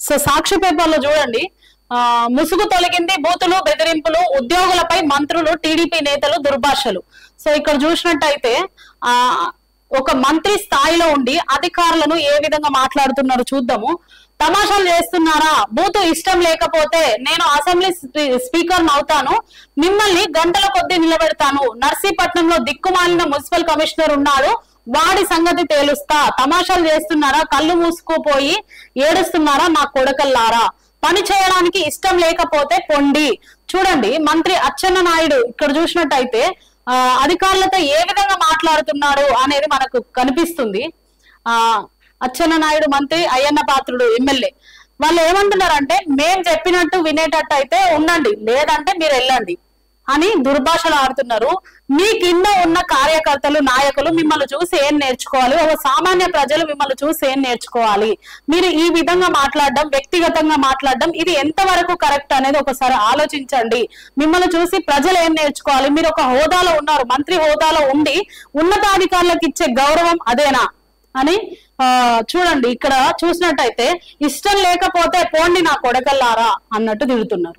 So సాక్షి paper లో చూడండి, ముసుగు తొలగింది, బూతులు బెదిరింపులు, ఉద్యోగులపై మంత్రులు టీడీపీ నేతలు దుర్భాషలు. సో ఇక్కడ చూసినట్టయితే ఒక మంత్రి స్థాయిలో ఉండి అధికారులను ఏ విధంగా మాట్లాడుతున్నారో చూద్దాము. తమాషాలు చేస్తున్నారా? బూతు ఇష్టం లేకపోతే నేను అసెంబ్లీ స్పీకర్ అవుతాను, మిమ్మల్ని గంటల కొద్దీ నిలబెడతాను. నర్సీపట్నంలో దిక్కుమాలిన మున్సిపల్ కమిషనర్ ఉన్నాడు, వాడి సంగతి తేలుస్తా. తమాషాలు చేస్తున్నారా? కళ్ళు మూసుకుపోయి ఏడుస్తున్నారా నా కొడకల్లారా? పని చేయడానికి ఇష్టం లేకపోతే పొండి. చూడండి, మంత్రి అచ్చెన్నాయుడు ఇక్కడ చూసినట్టయితే అధికారులతో ఏ విధంగా మాట్లాడుతున్నాడు అనేది మనకు కనిపిస్తుంది. అచ్చెన్నాయుడు మంత్రి, అయ్యన్న పాత్రుడు ఎమ్మెల్యే, వాళ్ళు ఏమంటున్నారంటే మేం చెప్పినట్టు వినేటట్టు అయితే ఉండండి, లేదంటే మీరు వెళ్ళండి అని దుర్భాషలు ఆడుతున్నారు. మీ కింద ఉన్న కార్యకర్తలు నాయకులు మిమ్మల్ని చూసి ఏం నేర్చుకోవాలి? ఒక సామాన్య ప్రజలు మిమ్మల్ని చూసి ఏం నేర్చుకోవాలి? మీరు ఈ విధంగా మాట్లాడడం, వ్యక్తిగతంగా మాట్లాడడం, ఇది ఎంతవరకు కరెక్ట్ అనేది ఒకసారి ఆలోచించండి. మిమ్మల్ని చూసి ప్రజలు ఏం నేర్చుకోవాలి? మీరు ఒక హోదాలో ఉన్నారు, మంత్రి హోదాలో ఉండి ఉన్నతాధికారులకు ఇచ్చే గౌరవం అదేనా అని చూడండి. ఇక్కడ చూసినట్టయితే ఇష్టం లేకపోతే పోండి నా కొడకల్లారా అన్నట్టు తిడుతున్నారు.